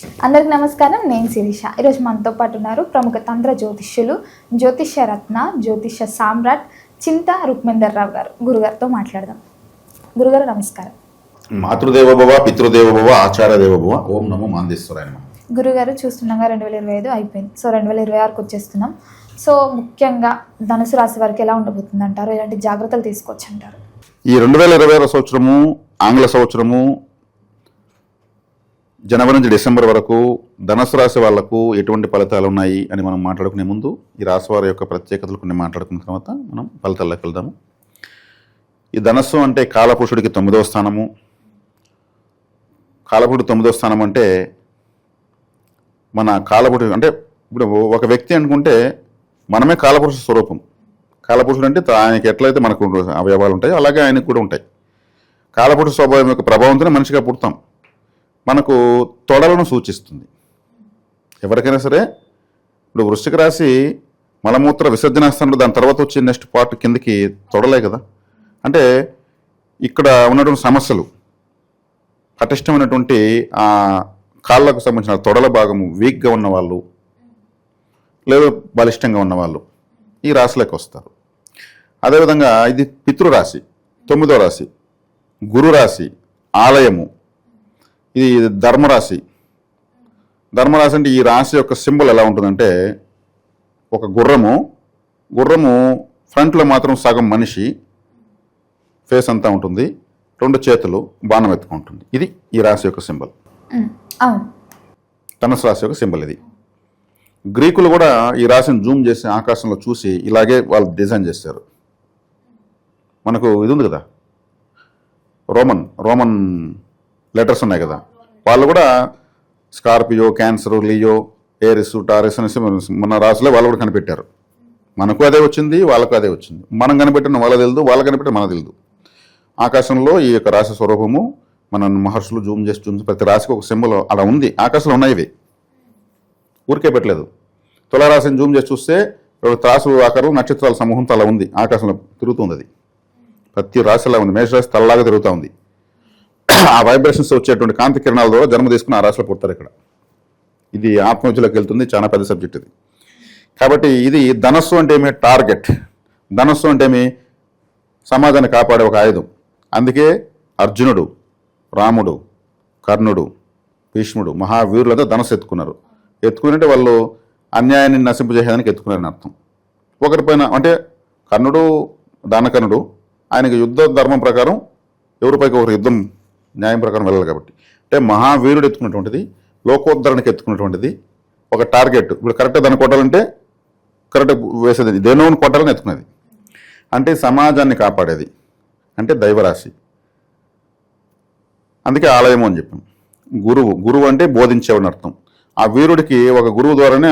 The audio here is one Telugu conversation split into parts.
అందరికి నమస్కారం. నేను శిరీష. ఈరోజు మనతో పాటు ఉన్నారు ప్రముఖ తంత్ర జ్యోతిష్యులు, జ్యోతిష్య రత్న, జ్యోతిష్య సామ్రాట్ చింతా రుక్మిందర్ రావు గారు. గురుగారితో మాట్లాడదాం. గురుగారు నమస్కారం. మాతృదేవోభవ, పితృదేవోభవ, ఆచార్య దేవోభవ. ఓం నమో మాందేశ్వరాయ నమః. గురుగారు చూస్తుండగా 2025 అయిపోయింది. సో 2026కి వచ్చేస్తున్నాం. సో ముఖ్యంగా ధనుసు రాశి వారికి ఎలా ఉండబోతుంది అంటారు? ఎలాంటి జాగ్రత్తలు తీసుకోవచ్చు అంటారు? ఈ 2026 సంవత్సరము ఆంగ్ల సంవత్సరము జనవరి నుంచి డిసెంబర్ వరకు ధనుసు రాశి వాళ్లకు ఎటువంటి ఫలితాలు ఉన్నాయి అని మనం మాట్లాడుకునే ముందు ఈ రాశి వారి యొక్క ప్రత్యేకతలు కొన్ని మాట్లాడుకున్న తర్వాత మనం ఫలితాల్లోకి వెళ్దాము. ఈ ధనస్సు అంటే కాలపురుషుడికి 9వ స్థానము. కాలపురుడు 9వ స్థానం అంటే మన కాలపురుషుడు అంటే ఇప్పుడు ఒక వ్యక్తి అనుకుంటే మనమే కాలపురుష స్వరూపం. కాలపురుషుడు అంటే ఆయనకి ఎట్లయితే మనకు అవయవాలు ఉంటాయో అలాగే ఆయనకు కూడా ఉంటాయి. కాలపురుష స్వభావం యొక్క ప్రభావంతోనే మనిషిగా పుడతాం. మనకు తొడలను సూచిస్తుంది. ఎవరికైనా సరే ఇప్పుడు వృశ్చిక రాశి మలమూత్ర విసర్జన స్థానంలో దాని తర్వాత వచ్చే నెక్స్ట్ పార్ట్ కిందకి తొడలే కదా. అంటే ఇక్కడ ఉన్నటువంటి సమస్యలు పటిష్టమైనటువంటి ఆ కాళ్ళకు సంబంధించిన తొడల భాగము వీక్గా ఉన్నవాళ్ళు లేదా బలిష్టంగా ఉన్నవాళ్ళు ఈ రాశిలోకి వస్తారు. అదేవిధంగా ఇది పితృరాశి 9వ రాశి, గురు రాశి, ఆలయము. ఇది ధర్మరాశి. ధర్మరాశి అంటే ఈ రాశి యొక్క సింబల్ ఎలా ఉంటుందంటే ఒక గుర్రము ఫ్రంట్లో మాత్రం సగం మనిషి ఫేస్ అంతా ఉంటుంది, 2 చేతులు బాణం ఎత్తుకుంటుంది. ఇది ఈ రాశి యొక్క సింబల్. ధనుసు రాశి యొక్క సింబల్ ఇది. గ్రీకులు కూడా ఈ రాశిని జూమ్ చేసి ఆకాశంలో చూసి ఇలాగే వాళ్ళు డిజైన్ చేశారు. మనకు ఇది ఉంది కదా, రోమన్ లెటర్స్ ఉన్నాయి కదా, వాళ్ళు కూడా స్కార్పియో, క్యాన్సర్, లియో, ఏరిస్, టారెస్ అనేసి మన రాశిలో వాళ్ళు కూడా కనిపెట్టారు. మనకు అదే వచ్చింది, వాళ్ళకు అదే వచ్చింది. మనం కనిపెట్టిన వాళ్ళ తెలియదు, వాళ్ళు కనిపెట్టిన మనకు తెలియదు. ఆకాశంలో ఈ యొక్క రాశి స్వరూపము మన మహర్షులు జూమ్ చేసి ప్రతి రాశికి ఒక సింబల్ అలా ఉంది. ఆకాశంలో ఉన్నాయి ఇవి, ఊరికే పెట్టలేదు. తులారాశిని జూమ్ చేసి చూస్తే త్రాసు ఆకారం నక్షత్రాల సమూహంతో అలా ఉంది, ఆకాశంలో తిరుగుతుంది. అది ప్రతి రాశిలా ఉంది. మేషరాశి తలలాగా తిరుగుతూ ఉంది. ఆ వైబ్రేషన్స్ వచ్చేటువంటి కాంతి కిరణాల ద్వారా జన్మ తీసుకుని ఆ రాశిలో పుడతారు. ఇక్కడ ఇది ఆత్మహత్యలోకి వెళ్తుంది, చాలా పెద్ద సబ్జెక్ట్ ఇది. కాబట్టి ఇది ధనస్సు అంటే ఏమి? టార్గెట్. ధనస్సు అంటే ఏమి? సమాజాన్ని కాపాడే ఒక ఆయుధం. అందుకే అర్జునుడు, రాముడు, కర్ణుడు, భీష్ముడు మహావీరులతో ధనస్సు ఎత్తుకున్నారు. ఎత్తుకునంటే వాళ్ళు అన్యాయాన్ని నశింపజేసేదానికి ఎత్తుకున్నారని అర్థం. ఒకరిపైన అంటే కర్ణుడు, దానకర్ణుడు, ఆయనకి యుద్ధ ధర్మం ప్రకారం ఎవరిపైకి ఒకరు యుద్ధం న్యాయం ప్రకారం వెళ్ళాలి. కాబట్టి అంటే మహావీరుడు ఎత్తుకున్నటువంటిది, లోకోద్ధరణకి ఎత్తుకున్నటువంటిది ఒక టార్గెట్. ఇప్పుడు కరెక్ట్గా దాన్ని కొట్టాలంటే కరెక్ట్ వేసేది, దేనోని కొట్టాలని ఎత్తుకునేది. అంటే సమాజాన్ని కాపాడేది అంటే దైవరాశి. అందుకే ఆలయము అని చెప్పాం. గురువు అంటే బోధించేవాడిని అర్థం. ఆ వీరుడికి ఒక గురువు ద్వారానే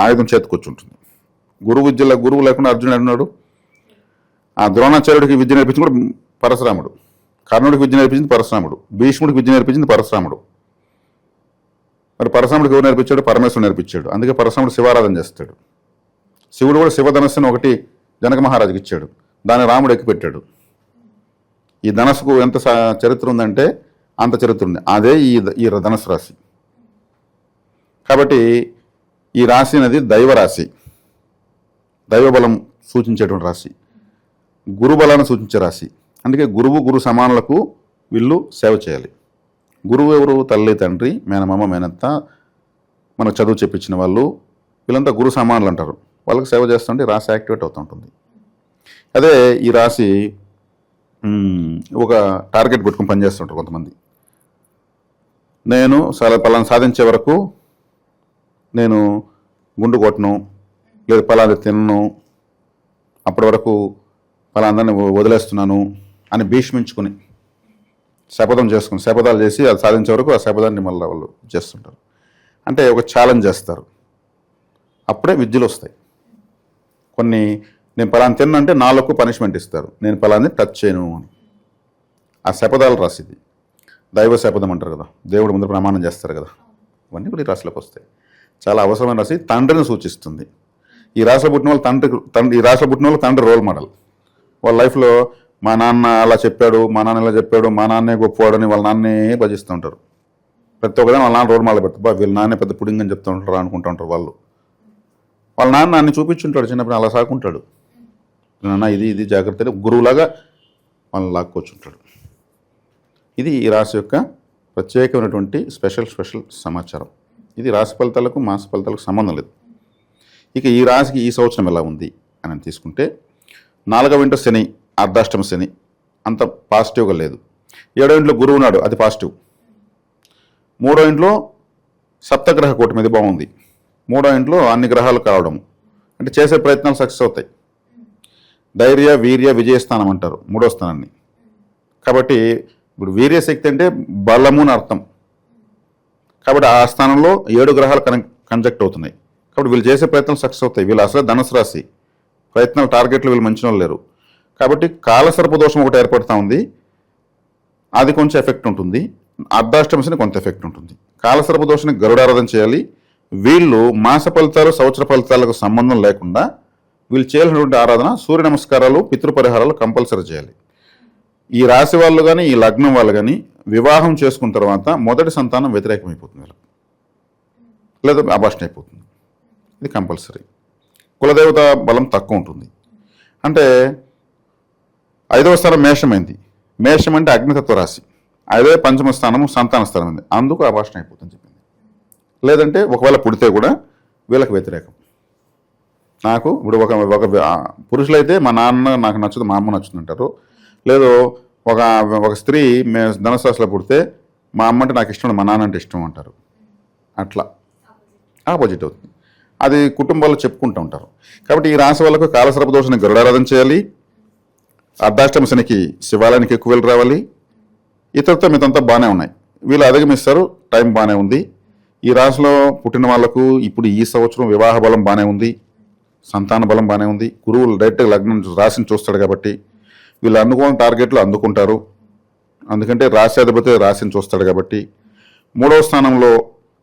ఆయుధం చేతికొచ్చుంటుంది. గురువు లేకుండా అర్జునుడు అన్నాడు. ఆ ద్రోణాచార్యుడికి విద్య నేర్పించింది కూడా పరశురాముడు, కర్ణుడికి విద్య నేర్పించింది పరశురాముడు, భీష్ముడికి విద్య నేర్పించింది పరశురాముడు. మరి పరశురాముడికి ఎవరు నేర్పించాడు? పరమేశ్వరుడు నేర్పించాడు. అందుకే పరశురాముడు శివారాధన చేస్తాడు. శివుడు కూడా శివధనస్సును ఒకటి జనక మహారాజుకి ఇచ్చాడు, దాన్ని రాముడు ఎక్కిపెట్టాడు. ఈ ధనస్సుకు ఎంత చరిత్ర ఉందంటే అంత చరిత్ర ఉంది. అదే ఈ ధనుసు రాశి. కాబట్టి ఈ రాశి అనేది దైవరాశి, దైవబలం సూచించేటువంటి రాశి, గురుబలాన్ని సూచించే రాశి. అందుకే గురు సమానులకు వీళ్ళు సేవ చేయాలి. గురువు ఎవరు? తల్లి, తండ్రి, మేనమామ, మేనత్త, మనకు చదువు చెప్పించిన వాళ్ళు, వీళ్ళంతా గురు సమానులు అంటారు. వాళ్ళకి సేవ చేస్తుంటే రాశి యాక్టివేట్ అవుతూ ఉంటుంది. అదే ఈ రాశి ఒక టార్గెట్ పెట్టుకుని పనిచేస్తుంటారు కొంతమంది. నేను పలానా సాధించే వరకు నేను గుండు కొట్టను, లేదు పలానా తినను, అప్పటి వరకు పలాందరిని వదిలేస్తున్నాను అని భీష్మించుకుని శపథాలు చేసి అది సాధించే వరకు ఆ శపథాన్ని మళ్ళీ వాళ్ళు చేస్తుంటారు. అంటే ఒక ఛాలెంజ్ చేస్తారు. అప్పుడే విద్యలు వస్తాయి. కొన్ని నేను పలానా తిన్నంటే నాలుగు పనిష్మెంట్ ఇస్తారు, నేను పలాన్ని టచ్ చేయను అని. ఆ శపథాలు రాసిది దైవ శపథం అంటారు కదా, దేవుడు ముందు ప్రమాణం చేస్తారు కదా, ఇవన్నీ కూడా ఈ రాశిలోకి వస్తాయి. చాలా అవసరమైన రాశి. తండ్రిని సూచిస్తుంది. ఈ రాశిలో పుట్టిన వాళ్ళు తండ్రి రోల్ మోడల్. వాళ్ళ లైఫ్లో మా నాన్న అలా చెప్పాడు, మా నాన్న ఇలా చెప్పాడు, మా నాన్నే గొప్పవాడని వాళ్ళ నాన్నే భజిస్తూ ఉంటారు. ప్రతి ఒక్కదాని వాళ్ళ నాన్న రోల్ మోడల్ పెడతా వీళ్ళ నాన్న పెద్ద పుడింగ్ అని చెప్తూ ఉంటారు అనుకుంటూ ఉంటారు వాళ్ళు. వాళ్ళ నాన్న అన్ని చూపించుంటాడు చిన్నప్పుడు, అలా సాకుంటాడు. నాన్న ఇది జాగ్రత్త గురువులాగా వాళ్ళని లాక్కొచ్చుంటాడు. ఇది ఈ రాశి యొక్క ప్రత్యేకమైనటువంటి స్పెషల్ సమాచారం. ఇది రాశి ఫలితాలకు మాస ఫలితాలకు సంబంధం లేదు. ఇక ఈ రాశికి ఈ సంవత్సరం ఎలా ఉంది అని తీసుకుంటే 4వ ఇంట్లో శని, అర్ధాష్టమ శని అంత పాజిటివ్గా లేదు. 7వ ఇంట్లో గురువు ఉన్నాడు, అది పాజిటివ్. 3వ ఇంట్లో సప్తగ్రహ కూటమి, ఇది బాగుంది. 3వ ఇంట్లో అన్ని గ్రహాలు కావడం అంటే చేసే ప్రయత్నాలు సక్సెస్ అవుతాయి. ధైర్య వీర్య విజయస్థానం అంటారు 3వ స్థానాన్ని. కాబట్టి ఇప్పుడు వీర్యశక్తి అంటే బలము అని అర్థం. కాబట్టి ఆ స్థానంలో 7 గ్రహాలు కంజక్ట్ అవుతున్నాయి. కాబట్టి వీళ్ళు చేసే ప్రయత్నాలు సక్సెస్ అవుతాయి. వీళ్ళు అసలే ధనుసు రాశి, ప్రయత్నాలు టార్గెట్లు వీళ్ళు మంచి వాళ్ళు లేరు. కాబట్టి కాలసర్ప దోషం ఒకటి ఏర్పడుతూ ఉంది, అది కొంచెం ఎఫెక్ట్ ఉంటుంది. అర్ధాష్టమశని కొంత ఎఫెక్ట్ ఉంటుంది. కాలసర్ప దోషానికి గరుడారాధన చేయాలి. వీళ్ళు మాస ఫలితాలు సంవత్సర ఫలితాలకు సంబంధం లేకుండా వీళ్ళు చేయాల్సినటువంటి ఆరాధన సూర్య నమస్కారాలు, పితృపరిహారాలు కంపల్సరీ చేయాలి. ఈ రాశి వాళ్ళు కానీ ఈ లగ్నం వాళ్ళు కానీ వివాహం చేసుకున్న తర్వాత మొదటి సంతానం వ్యతిరేకమైపోతుంది వీళ్ళకి, లేదా అబార్షన్ అయిపోతుంది. ఇది కంపల్సరీ. కులదేవత బలం తక్కువ ఉంటుంది. అంటే 5వ స్థానం మేషమైంది. మేషం అంటే అగ్నితత్వ రాశి, అదే 5వ స్థానము సంతాన స్థానం ఉంది, అందుకు అబార్షన్ అయిపోతుంది చెప్పింది. లేదంటే ఒకవేళ పుడితే కూడా వీళ్ళకి వ్యతిరేకం. నాకు ఇప్పుడు ఒక పురుషులైతే మా నాన్న నాకు నచ్చదు, మా అమ్మ నచ్చుతుంది అంటారు. లేదు ఒక స్త్రీ ధనుసు రాశిలో పుడితే మా అమ్మ అంటే నాకు ఇష్టం, మా నాన్న అంటే ఇష్టం అంటారు. అట్లా ఆపోజిట్ అవుతుంది. అది కుటుంబాల్లో చెప్పుకుంటూ ఉంటారు. కాబట్టి ఈ రాశి వాళ్ళకు కాలసర్ప దోషాన్ని గరుడారాధన చేయాలి. అర్ధాష్టమ శనికి శివాలయానికి ఎక్కువ వెళ్ళి రావాలి. ఇతరులతో మీతంతా బాగానే ఉన్నాయి, వీళ్ళు అధిగమిస్తారు, టైం బాగానే ఉంది. ఈ రాశిలో పుట్టిన వాళ్లకు ఇప్పుడు ఈ సంవత్సరం వివాహ బలం బాగానే ఉంది, సంతాన బలం బాగానే ఉంది. గురువులు డైరెక్ట్గా లగ్నం రాశిని చూస్తాడు కాబట్టి వీళ్ళు అనుకున్న టార్గెట్లు అందుకుంటారు. అందుకంటే రాశి అధిపతి రాశిని చూస్తాడు కాబట్టి. 3వ స్థానంలో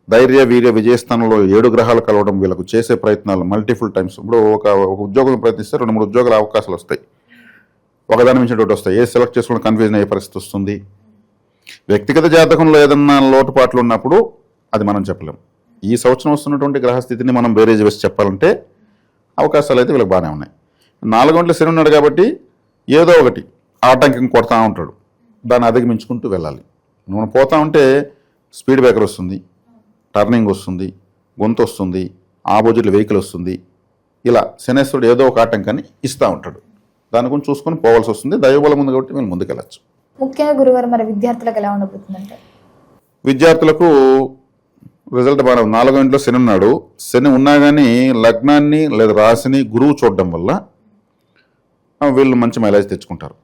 ధైర్య వీర్య విజయస్థానంలో 7 గ్రహాలు కలవడం వీళ్ళకు చేసే ప్రయత్నాలు మల్టిపుల్ టైమ్స్. ఇప్పుడు ఒక ఉద్యోగం ప్రయత్నిస్తే 2-3 ఉద్యోగాల అవకాశాలు వస్తాయి, ఒకదాని మించి ఒకటి వస్తాయి. ఏ సెలెక్ట్ చేసుకుని కన్ఫ్యూజన్ అయ్యే పరిస్థితి వస్తుంది. వ్యక్తిగత జాతకంలో ఏదన్నా లోటుపాట్లు ఉన్నప్పుడు అది మనం చెప్పలేం. ఈ సంవత్సరం వస్తున్నటువంటి గ్రహస్థితిని మనం బేరేజ్ వేసి చెప్పాలంటే అవకాశాలు అయితే వీళ్ళకి బాగానే ఉన్నాయి. 4 గంటల శని ఉన్నాడు కాబట్టి ఏదో ఒకటి ఆటంకం కొడతా ఉంటాడు, దాన్ని అధిగమించుకుంటూ వెళ్ళాలి. మనం పోతా ఉంటే స్పీడ్ బ్రేకర్ వస్తుంది, టర్నింగ్ వస్తుంది, గొంతు వస్తుంది, ఆపోజిట్ వెహికల్ వస్తుంది. ఇలా శనేశ్వరుడు ఏదో ఒక ఆటంకాన్ని ఇస్తూ ఉంటాడు, దాని గురించి చూసుకొని పోవాల్సి వస్తుంది. దైవబలం ఉంది కాబట్టి మేము ముందుకెళ్ళచ్చు. ముఖ్యంగా గురుగారు మరి విద్యార్థులకు ఎలా ఉండబోతుందంటే? విద్యార్థులకు రిజల్ట్ బాగా 4వ ఇంట్లో శని ఉన్నాడు. శని ఉన్నా కానీ లగ్నాన్ని లేదా రాశిని గురువు చూడడం వల్ల వీళ్ళు మంచి మైలేజ్ తెచ్చుకుంటారు.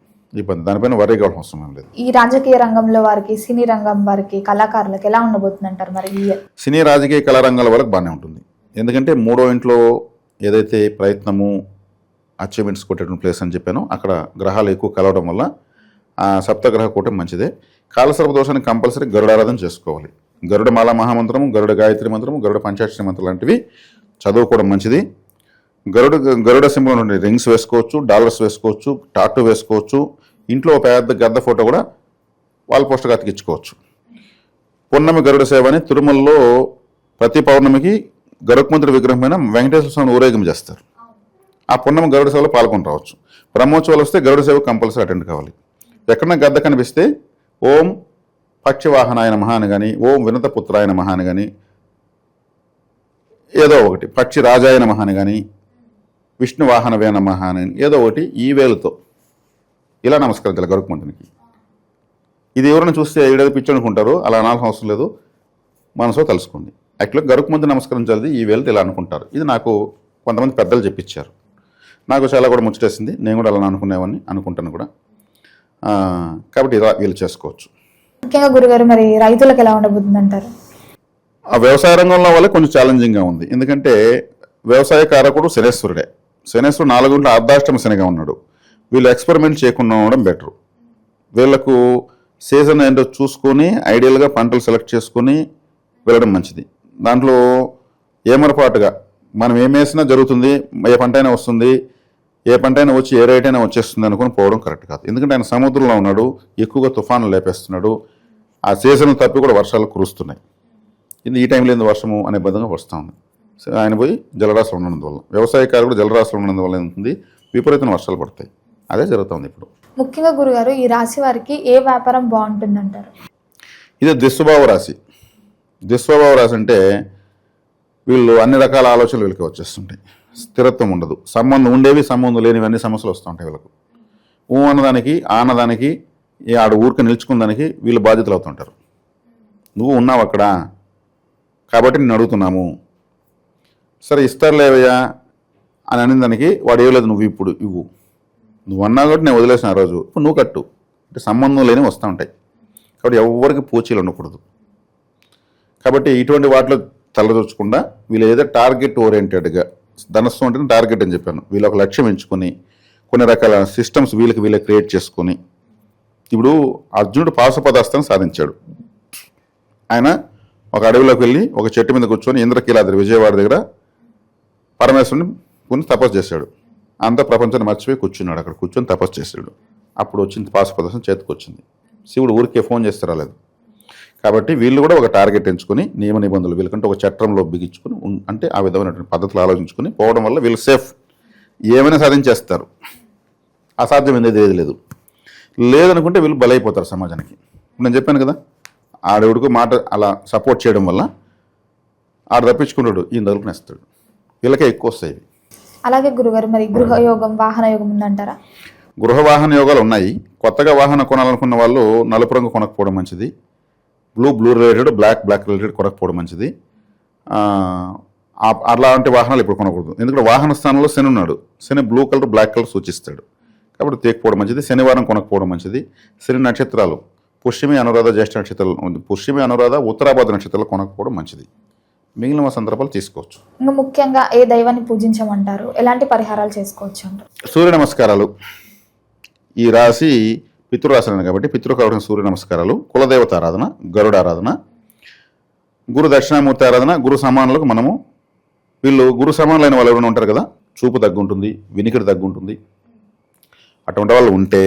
ఇబ్బంది దానిపైన వరీ కావడం అవసరం లేదు. ఈ రాజకీయ రంగంలో వారికి, సినీ రంగం వారికి, కళాకారులకు ఎలా ఉండబోతుంది అంటారు మరి? సినీ రాజకీయ కళారంగాల వరకు బాగానే ఉంటుంది. ఎందుకంటే 3వ ఇంట్లో ఏదైతే ప్రయత్నము అచీవ్మెంట్స్ కొట్టేటువంటి ప్లేస్ అని చెప్పానో అక్కడ గ్రహాలు ఎక్కువ కలవడం వల్ల ఆ సప్తగ్రహ కూటమి మంచిదే. కాలసర్ప దోషాన్ని కంపల్సరీ గరుడారాధన చేసుకోవాలి. గరుడ మాల మహామంత్రము, గరుడ గాయత్రి మంత్రము, గరుడ పంచాక్షరి మంత్రం లాంటివి చదువుకోవడం మంచిది. గరుడ సింబల్ నుండి రింగ్స్ వేసుకోవచ్చు, డాలర్స్ వేసుకోవచ్చు, టాటూ వేసుకోవచ్చు. ఇంట్లో పెద్ద గద్ద ఫోటో కూడా వాల్ పోస్టర్గా అతికించుకోవచ్చు. పున్నమి గరుడ సేవ అని తిరుమలలో ప్రతి పౌర్ణమికి గరుత్మంతుడి విగ్రహమైన వెంకటేశ్వర స్వామిని ఊరేగింపు చేస్తారు. ఆ పున్నమి గరుడ సేవలో పాల్గొని రావచ్చు. బ్రహ్మోత్సవాలు వస్తే గరుడ సేవ కంపల్సరీ అటెండ్ కావాలి. ఎక్కడన్నా గద్ద కనిపిస్తే ఓం పక్షివాహనాయ నమః అని కానీ, ఓం వినతపుత్రాయ నమః అని కానీ, ఏదో ఒకటి పక్షి రాజాయ నమః అని కానీ, విష్ణు వాహనవే నమః అని ఏదో ఒకటి ఈ వేలుతో ఇలా నమస్కరించాలి గరుత్మంతునికి. ఇది ఎవరైనా చూస్తే ఏడేదో పిచ్చి అనుకుంటారు, అలా అనాల్సిన అవసరం లేదు, మనసులో తెలుసుకోండి. యాక్చువల్గా గరుత్మంతుని నమస్కరించాలి ఈ వేలుతో ఇలా అనుకుంటారు. ఇది నాకు కొంతమంది పెద్దలు చెప్పించారు, నాకు చాలా కూడా ముచ్చటేసింది. నేను కూడా అలా అనుకునేవాడిని, అనుకుంటాను కూడా. కాబట్టి ఇలా వీళ్ళు చేసుకోవచ్చు. ముఖ్యంగా గురుగారు మరి రైతులకు ఎలా ఉండబోతుంది అంటారు? ఆ వ్యవసాయ రంగంలో వల్ల కొంచెం ఛాలెంజింగ్గా ఉంది. ఎందుకంటే వ్యవసాయ కారకుడు శనేశ్వరుడే. శనేశ్వరుడు 4 గంటల అర్ధాష్టమ శనిగా ఉన్నాడు. వీళ్ళు ఎక్స్పెరిమెంట్ చేయకుండా ఉండడం బెటరు. వీళ్ళకు సీజన్ ఏంటో చూసుకొని ఐడియల్గా పంటలు సెలెక్ట్ చేసుకొని వెళ్ళడం మంచిది. దాంట్లో ఏమరపాటుగా మనం ఏం వేసినా జరుగుతుంది, ఏ పంట అయినా వస్తుంది, ఏ పంట అయినా వచ్చి ఏ రేట్ అయినా వచ్చేస్తుంది అనుకుని పోవడం కరెక్ట్ కాదు. ఎందుకంటే ఆయన సముద్రంలో ఉన్నాడు, ఎక్కువగా తుఫాను లేపేస్తున్నాడు. ఆ సీజన్ తప్పి కూడా వర్షాలు కురుస్తున్నాయి. ఇది ఈ టైంలో ఎందుకు వర్షము అనే బద్ధంగా వస్తూ ఉంది. సో ఆయన పోయి జలరాశులు ఉన్నందువల్ల, వ్యవసాయకారులు కూడా జలరాశులు ఉన్నందువల్ల ఏమవుతుంది, విపరీతమైన వర్షాలు పడతాయి. అదే జరుగుతుంది ఇప్పుడు. ముఖ్యంగా గురుగారు ఈ రాశి వారికి ఏ వ్యాపారం బాగుంటుందంటారు? ఇది దుస్వభావ రాశి. దుస్వభావ రాశి అంటే వీళ్ళు అన్ని రకాల ఆలోచనలు వీళ్ళకి వచ్చేస్తుంటాయి. స్థిరత్వం ఉండదు. సంబంధం ఉండేవి, సంబంధం లేనివి అన్ని సమస్యలు వస్తూ ఉంటాయి వీళ్ళకు. అన్నదానికి ఆనదానికి ఆడు ఊరికి నిలుచుకున్నదానికి వీళ్ళు బాధ్యతలు అవుతుంటారు. నువ్వు ఉన్నావు అక్కడ కాబట్టి నేను అడుగుతున్నాము, సరే ఇస్తారులేవయ్యా అని అనిన దానికి వాడు ఇవ్వలేదు, నువ్వు ఇప్పుడు ఇవ్వు, నువ్వు అన్నా కాబట్టి నేను వదిలేసిన ఆ రోజు, ఇప్పుడు నువ్వు కట్టు అంటే సంబంధం లేనివి వస్తూ ఉంటాయి. కాబట్టి ఎవరికి పూచీలు ఉండకూడదు. కాబట్టి ఇటువంటి వాటిలో తలదూర్చకుండా వీళ్ళు ఏదో టార్గెట్ ఓరియంటెడ్గా, ధనస్సు అంటే టార్గెట్ అని చెప్పాను, వీళ్ళు ఒక లక్ష్యం ఎంచుకొని కొన్ని రకాల సిస్టమ్స్ వీళ్ళే క్రియేట్ చేసుకొని, ఇప్పుడు అర్జునుడు పాశుపదాస్త్రాన్ని సాధించాడు. ఆయన ఒక అడవిలోకి వెళ్ళి ఒక చెట్టు మీద కూర్చొని ఇంద్రకీలాద్రి విజయవాడ దగ్గర పరమేశ్వరుని కొన్ని తపస్సు చేశాడు. అంత ప్రపంచాన్ని మర్చిపోయి కూర్చున్నాడు. అక్కడ కూర్చొని తపస్సు చేశాడు. అప్పుడు వచ్చింది పాశుపదాస్త్రం, చేతికి వచ్చింది. శివుడు ఊరికే ఫోన్ చేస్తే రాలేదు. కాబట్టి వీళ్ళు కూడా ఒక టార్గెట్ ఎంచుకొని నియమ నిబంధనలు వీళ్ళకంటే ఒక చట్టంలో బిగించుకొని అంటే ఆ విధమైనటువంటి పద్ధతులు ఆలోచించుకొని పోవడం వల్ల వీళ్ళు సేఫ్, ఏమైనా సాధించేస్తారు. అసాధ్యం ఏది లేదు. లేదనుకుంటే వీళ్ళు బలైపోతారు సమాజానికి. నేను చెప్పాను కదా, ఆడవుడికి మాట అలా సపోర్ట్ చేయడం వల్ల ఆడు తప్పించుకుంటాడు, ఈయన తలుపునేస్తాడు. వీళ్ళకే ఎక్కువ వస్తాయి. అలాగే గురుగారు మరి గృహయోగం వాహన యోగం ఉందంటారా? గృహ వాహన యోగాలు ఉన్నాయి. కొత్తగా వాహనం కొనాలనుకున్న వాళ్ళు నలుపు రంగు కొనకపోవడం మంచిది. బ్లూ రిలేటెడ్, బ్లాక్ రిలేటెడ్ కొనకపోవడం మంచిది. అలాంటి వాహనాలు ఇప్పుడు కొనకూడదు. ఎందుకంటే వాహన స్థానంలో శని ఉన్నాడు. శని బ్లూ కలర్, బ్లాక్ కలర్ సూచిస్తాడు. కాబట్టి తేకపోవడం మంచిది. శనివారం కొనకపోవడం మంచిది. శని నక్షత్రాలు పుష్యమి, అనురాధ, జ్యేష్ఠ నక్షత్రాలు, పుష్యమి, అనురాధ, ఉత్తరాభాద్ర నక్షత్రాలు కొనకపోవడం మంచిది. మిగిలిన సందర్భాలు తీసుకోవచ్చు. ఇంకా ముఖ్యంగా ఏ దైవాన్ని పూజించమంటారు, ఎలాంటి పరిహారాలు చేసుకోవచ్చు అంటారు? సూర్య నమస్కారాలు. ఈ రాశి పితృరాశి కాబట్టి పితృకారుడిన సూర్య నమస్కారాలు, కులదేవత ఆరాధన, గరుడ ఆరాధన, గురు దక్షిణామూర్తి ఆరాధన, గురు సమానులకు మనము వీళ్ళు గురు సమానులైన వాళ్ళు ఎవరైనా ఉంటారు కదా, చూపు తగ్గుంటుంది, వినికిడి తగ్గుంటుంది, అటువంటి వాళ్ళు ఉంటే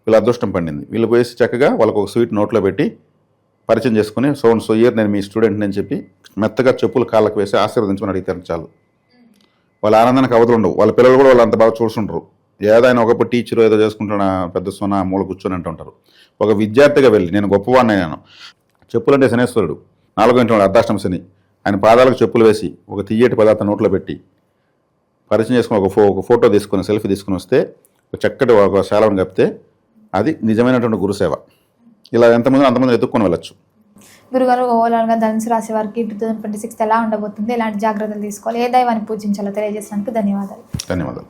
వీళ్ళు అదృష్టం పండింది. వీళ్ళు పోయేసి చక్కగా వాళ్ళకు ఒక స్వీట్ నోట్లో పెట్టి పరిచయం చేసుకుని సో ఇయర్ నేను మీ స్టూడెంట్ అని చెప్పి మెత్తగా చెప్పులు కాళ్ళకు వేసి ఆశీర్వదించమని అడిగితే చాలు. వాళ్ళ ఆనందానికి అవధులు ఉండవు. వాళ్ళ పిల్లలు కూడా వాళ్ళు అంత బాగా చూస్తుంటారు. ఏదైనా ఒకప్పుడు టీచర్ ఏదో చేసుకుంటున్నా పెద్ద సోనా మూల కూర్చొని అంటుంటారు. ఒక విద్యార్థిగా వెళ్ళి నేను గొప్పవాడిని నేను, చెప్పులంటే శనేశ్వరుడు, 4వ ఇంటి అర్ధాష్టమ శని, ఆయన పాదాలకు చెప్పులు వేసి ఒక తియ్యటి పదార్థం నోట్లో పెట్టి పరిచయం చేసుకుని ఒక ఫోటో తీసుకుని సెల్ఫీ తీసుకుని వస్తే ఒక చక్కటి ఒక శాలవని కప్పితే అది నిజమైనటువంటి గురుసేవ. ఇలా ఎంతమంది అంతమంది ఎత్తుక్కొని వెళ్ళచ్చు. గురుగారు ఓవరాల్గా ధనుసు రాశి వారికి 2026 ఎలా ఉండబోతుంది, ఎలాంటి జాగ్రత్తలు తీసుకోవాలి, ఏ దైవాన్ని పూజించాలో తెలియజేసినందుకు ధన్యవాదాలు. ధన్యవాదాలు.